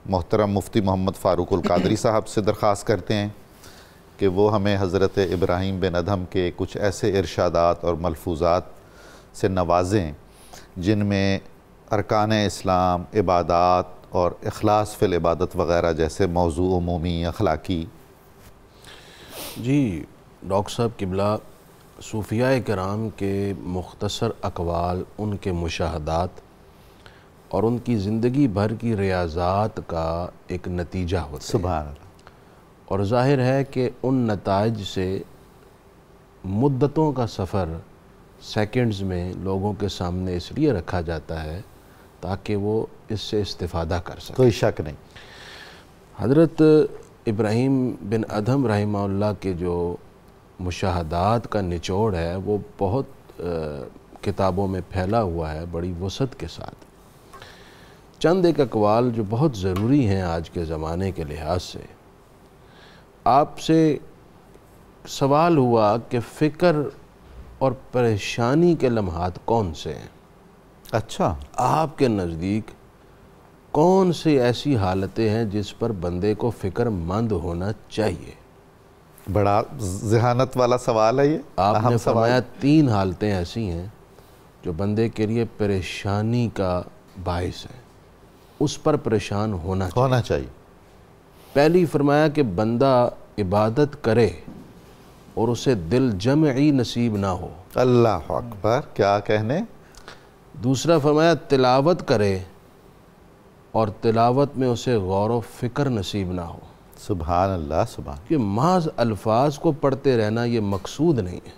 محترم مفتی محمد فاروق القادری صاحب سے درخواست کرتے ہیں کہ وہ ہمیں حضرت ابراہیم بن ادہم کے کچھ ایسے ارشادات اور ملفوظات سے نوازیں جن میں ارکان اسلام، عبادات اور اخلاص فی العبادت وغیرہ جیسے موضوع عمومی اخلاقی۔ جی ڈاکٹر صاحب قبلہ، صوفیاء کرام کے مختصر اقوال، ان کے مشاہدات اور ان کی زندگی بھر کی ریاضات کا ایک نتیجہ ہوتا ہے۔ سبحان اللہ۔ اور ظاہر ہے کہ ان نتائج سے مدتوں کا سفر سیکنڈز میں لوگوں کے سامنے اس لیے رکھا جاتا ہے تاکہ وہ اس سے استفادہ کر سکیں۔ کوئی شک نہیں۔ حضرت ابراہیم بن ادہم رحمہ اللہ کے جو مشاہدات کا نچوڑ ہے وہ بہت کتابوں میں پھیلا ہوا ہے بڑی وسعت کے ساتھ۔ چند ایک اقوال جو بہت ضروری ہیں آج کے زمانے کے لحاظ سے۔ آپ سے سوال ہوا کہ فکر اور پریشانی کے لمحات کون سے ہیں؟ اچھا، آپ کے نزدیک کون سی ایسی حالتیں ہیں جس پر بندے کو فکر مند ہونا چاہیے؟ بڑا ذہانت والا سوال ہے یہ۔ آپ نے فرمایا 3 حالتیں ایسی ہیں جو بندے کے لیے پریشانی کا باعث ہیں، اس پر پریشان ہونا چاہیے۔ پہلی فرمایا کہ بندہ عبادت کرے اور اسے دل جمعی نصیب نہ ہو۔ اللہ اکبر، کیا کہنے۔ دوسرا فرمایا تلاوت کرے اور تلاوت میں اسے غور و فکر نصیب نہ ہو۔ سبحان اللہ، سبحان۔ کہ محض الفاظ کو پڑھتے رہنا یہ مقصود نہیں ہے،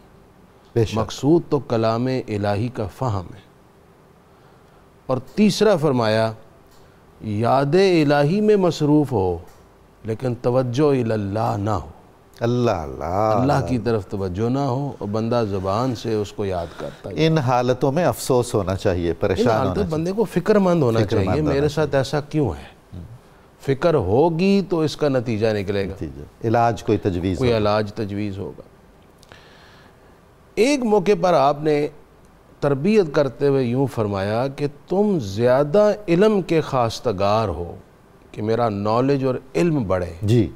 بے شک۔ مقصود تو کلام الہی کا فہم ہے۔ اور تیسرا فرمایا یاد الہی میں مصروف ہو لیکن توجہ اللہ نہ ہو، اللہ کی طرف توجہ نہ ہو اور بندہ زبان سے اس کو یاد کرتا ہے۔ ان حالتوں میں افسوس ہونا چاہیے، پریشان ہونا چاہیے، بندے کو فکر مند ہونا چاہیے میرے ساتھ ایسا کیوں ہے۔ فکر ہوگی تو اس کا نتیجہ نکلے گا، علاج کوئی تجویز، کوئی علاج تجویز ہوگا۔ ایک موقع پر آپ نے تربیت کرتے ہوئے یوں فرمایا کہ تم زیادہ علم کے خواستگار ہو کہ میرا نالج اور علم بڑھے، جی،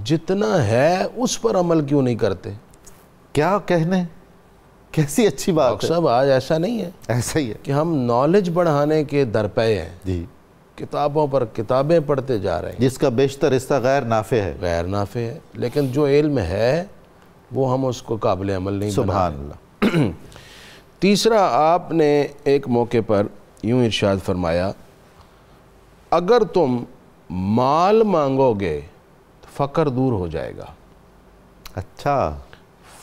جتنا ہے اس پر عمل کیوں نہیں کرتے؟ کیا کہنے، کیسی اچھی بات ہے۔ ڈاکٹر صاحب آج ایسا نہیں ہے، ایسا ہی ہے کہ ہم نالج بڑھانے کے درپے ہیں، جی، کتابوں پر کتابیں پڑھتے جا رہے ہیں، جس کا بیشتر حصہ غیر نافع ہے، غیر نافع ہے، لیکن جو علم ہے وہ ہم اس کو قابل عمل نہیں بنا سبحان رہے۔ اللہ۔ تیسرا آپ نے ایک موقع پر یوں ارشاد فرمایا اگر تم مال مانگو گے تو فقر دور ہو جائے گا، اچھا،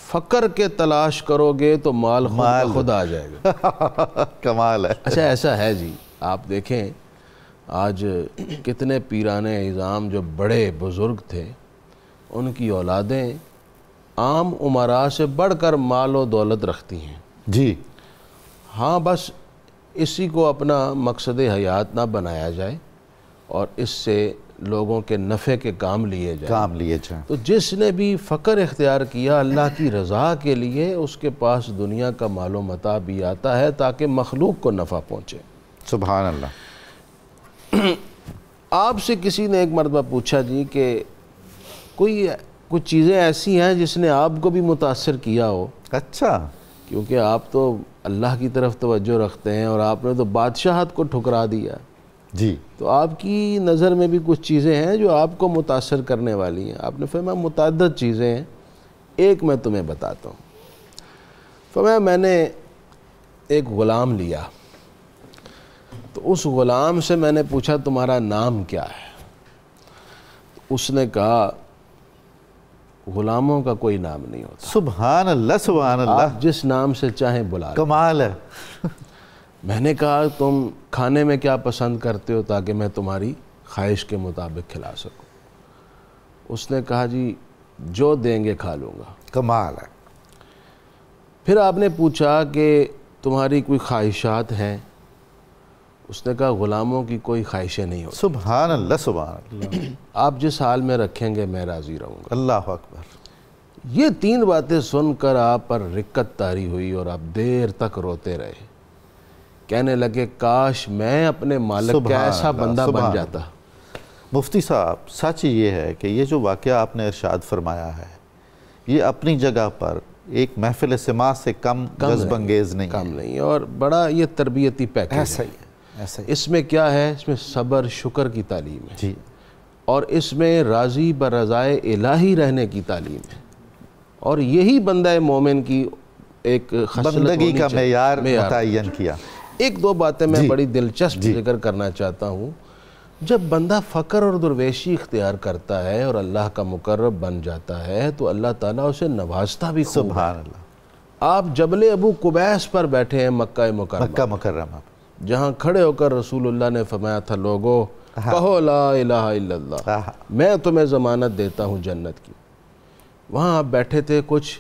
فقر کے تلاش کرو گے تو مال خود آ جائے گا۔ کمال ہے۔ اچھا ایسا ہے جی، آپ دیکھیں آج کتنے پیرانے عظام جو بڑے بزرگ تھے ان کی اولادیں عام امراء سے بڑھ کر مال و دولت رکھتی ہیں۔ جی، ہاں بس اسی کو اپنا مقصد حیات نہ بنایا جائے اور اس سے لوگوں کے نفع کے کام لیے جائیں۔ تو جس نے بھی فقر اختیار کیا اللہ کی رضا کے لیے، اس کے پاس دنیا کا مال و متاع بھی آتا ہے تاکہ مخلوق کو نفع پہنچے۔ سبحان اللہ۔ آپ سے کسی نے ایک مرتبہ پوچھا جی کہ کچھ چیزیں ایسی ہیں جس نے آپ کو بھی متاثر کیا ہو؟ اچھا، کیونکہ آپ تو اللہ کی طرف توجہ رکھتے ہیں اور آپ نے تو بادشاہت کو ٹھکرا دیا، جی، تو آپ کی نظر میں بھی کچھ چیزیں ہیں جو آپ کو متاثر کرنے والی ہیں۔ آپ نے فرمایا متعدد چیزیں ہیں، ایک میں تمہیں بتاتا ہوں۔ فرمایا میں نے ایک غلام لیا تو اس غلام سے میں نے پوچھا تمہارا نام کیا ہے؟ اس نے کہا غلاموں کا کوئی نام نہیں ہوتا، سبحان اللہ، سبحان اللہ، آپ جس نام سے چاہیں بلا لیں۔ کمال ہے۔ میں نے کہا تم کھانے میں کیا پسند کرتے ہو تاکہ میں تمہاری خواہش کے مطابق کھلا سکوں؟ اس نے کہا جی جو دیں گے کھا لوں گا۔ کمال ہے۔ پھر آپ نے پوچھا کہ تمہاری کوئی خواہشات ہیں؟ اس نے کہا غلاموں کی کوئی خواہشیں نہیں ہوتی، سبحان اللہ، سبحان اللہ، آپ جس حال میں رکھیں گے میں راضی رہوں گا۔ اللہ اکبر۔ یہ 3 باتیں سن کر آپ پر رقت طاری ہوئی اور آپ دیر تک روتے رہے، کہنے لگے کاش میں اپنے مالک کا ایسا بندہ بن جاتا۔ مفتی صاحب سچ یہ ہے کہ یہ جو واقعہ آپ نے ارشاد فرمایا ہے یہ اپنی جگہ پر ایک محفل سماع سے کم جذب انگیز نہیں کم نہیں، اور بڑا یہ تربیتی پیکیج ایسا ہی ہے، ایسا ہی اس میں کیا ہے، اس میں صبر شکر کی تعلیم ہے، جی، اور اس میں راضی برضائے الہی رہنے کی تعلیم ہے، اور یہی بندہ مومن کی ایک خصلت بندگی کا ہونی معیار چاہیے۔ متعین کیا۔ ایک دو باتیں میں بڑی دلچسپ ذکر کرنا چاہتا ہوں۔ جب بندہ فقر اور درویشی اختیار کرتا ہے اور اللہ کا مقرب بن جاتا ہے تو اللہ تعالیٰ اسے نوازتا بھی خوب ہے۔ سبحان اللہ۔ آپ جبل ابو قبیس پر بیٹھے ہیں مکہ مکرمہ، مکہ مکرمہ، جہاں کھڑے ہو کر رسول اللہ نے فرمایا تھا لوگو کہو لا الہ الا اللہ، میں تمہیں ضمانت دیتا ہوں جنت کی۔ وہاں آپ بیٹھے تھے، کچھ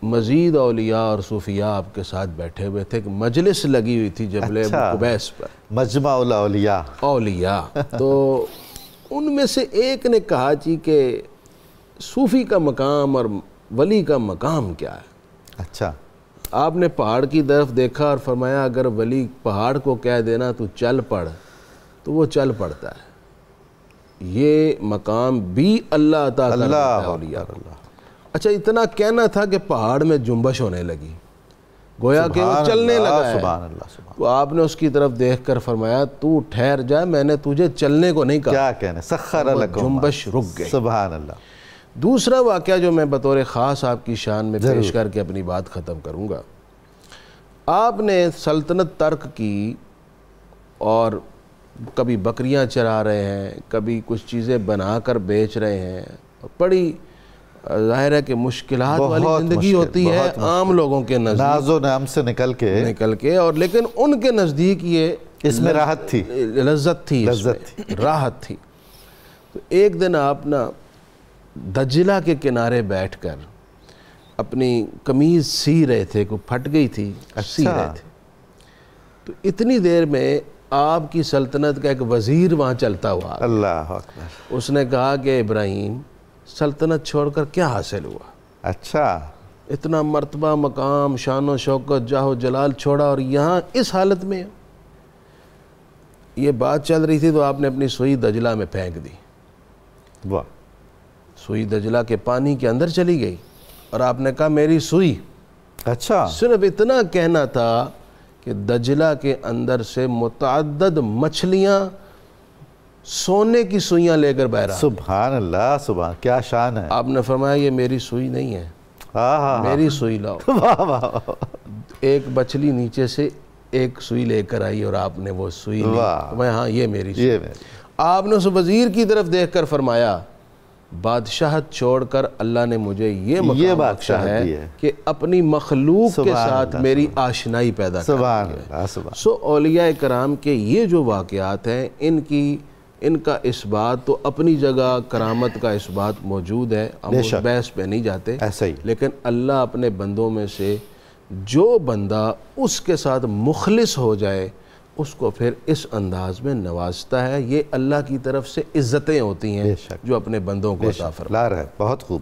مزید اولیاء اور صوفیاء آپ کے ساتھ بیٹھے ہوئے تھے، ایک مجلس لگی ہوئی تھی جبل ابو قبیس پر، مجمع الاولیاء، اولیاء۔ تو ان میں سے ایک نے کہا جی کہ صوفی کا مقام اور ولی کا مقام کیا ہے؟ اچھا، آپ نے پہاڑ کی طرف دیکھا اور فرمایا اگر ولی پہاڑ کو کہہ دینا تو چل پڑ، تو وہ چل پڑتا ہے۔ یہ مقام بھی اللہ عطا کر دیتا ہے اولیاء کو۔ اچھا، اتنا کہنا تھا کہ پہاڑ میں جنبش ہونے لگی، گویا کہ وہ چلنے لگا ہے۔ سبحان اللہ، سبحان تو آپ نے اس کی طرف دیکھ کر فرمایا تو ٹھہر جا، میں نے تجھے چلنے کو نہیں کہا، کیا کہنے، سخر لکم، جنبش رک گئی۔ سبحان اللہ۔ دوسرا واقعہ جو میں بطور خاص آپ کی شان میں پیش کر کے اپنی بات ختم کروں گا، آپ نے سلطنت ترک کی اور کبھی بکریاں چرا رہے ہیں، کبھی کچھ چیزیں بنا کر بیچ رہے ہیں، بڑی ظاہر ہے کہ مشکلات والی زندگی ہوتی ہے عام لوگوں کے نزدیک، ناز و نعم سے نکل کے، اور لیکن ان کے نزدیک یہ اس میں راحت تھی، لذت تھی، راحت تھی۔ تو ایک دن آپ نا دجلہ کے کنارے بیٹھ کر اپنی قمیض سی رہے تھے، کوئی پھٹ گئی تھی، سی رہے تھے۔ تو اتنی دیر میں آپ کی سلطنت کا ایک وزیر وہاں چلتا ہوا، اللہ اکبر، اس نے کہا کہ ابراہیم سلطنت چھوڑ کر کیا حاصل ہوا؟ اچھا، اتنا مرتبہ، مقام، شان و شوکت، جاہ و جلال چھوڑا اور یہاں اس حالت میں۔ یہ بات چل رہی تھی تو آپ نے اپنی سوئی دجلہ میں پھینک دی، واہ، سوئی دجلہ کے پانی کے اندر چلی گئی، اور آپ نے کہا میری سوئی۔ اچھا، صرف اتنا کہنا تھا کہ دجلہ کے اندر سے متعدد مچھلیاں سونے کی سوئیاں لے کر باہر آ گئیں۔ سبحان اللہ، سبحان، کیا شان ہے۔ آپ نے فرمایا یہ میری سوئی نہیں ہے، میری سوئی لاؤ۔ واہ واہ، ایک مچھلی نیچے سے ایک سوئی لے کر آئی اور آپ نے وہ سوئی لی، میں ہاں یہ میری سوئی۔ آپ نے اس وزیر کی طرف دیکھ کر فرمایا بادشاہت چھوڑ کر اللہ نے مجھے یہ مقام بخشا ہے کہ اپنی مخلوق کے ساتھ میری آشنائی پیدا کر دی ہے۔ سو اولیاء کرام کے یہ جو واقعات ہیں ان کا اثبات تو اپنی جگہ کرامت کا اثبات موجود ہے، ہم اس بحث پہ نہیں جاتے، لیکن اللہ اپنے بندوں میں سے جو بندہ اس کے ساتھ مخلص ہو جائے اس کو پھر اس انداز میں نوازتا ہے۔ یہ اللہ کی طرف سے عزتیں ہوتی ہیں جو اپنے بندوں کو عطا فرماتا ہے۔ بہت خوب۔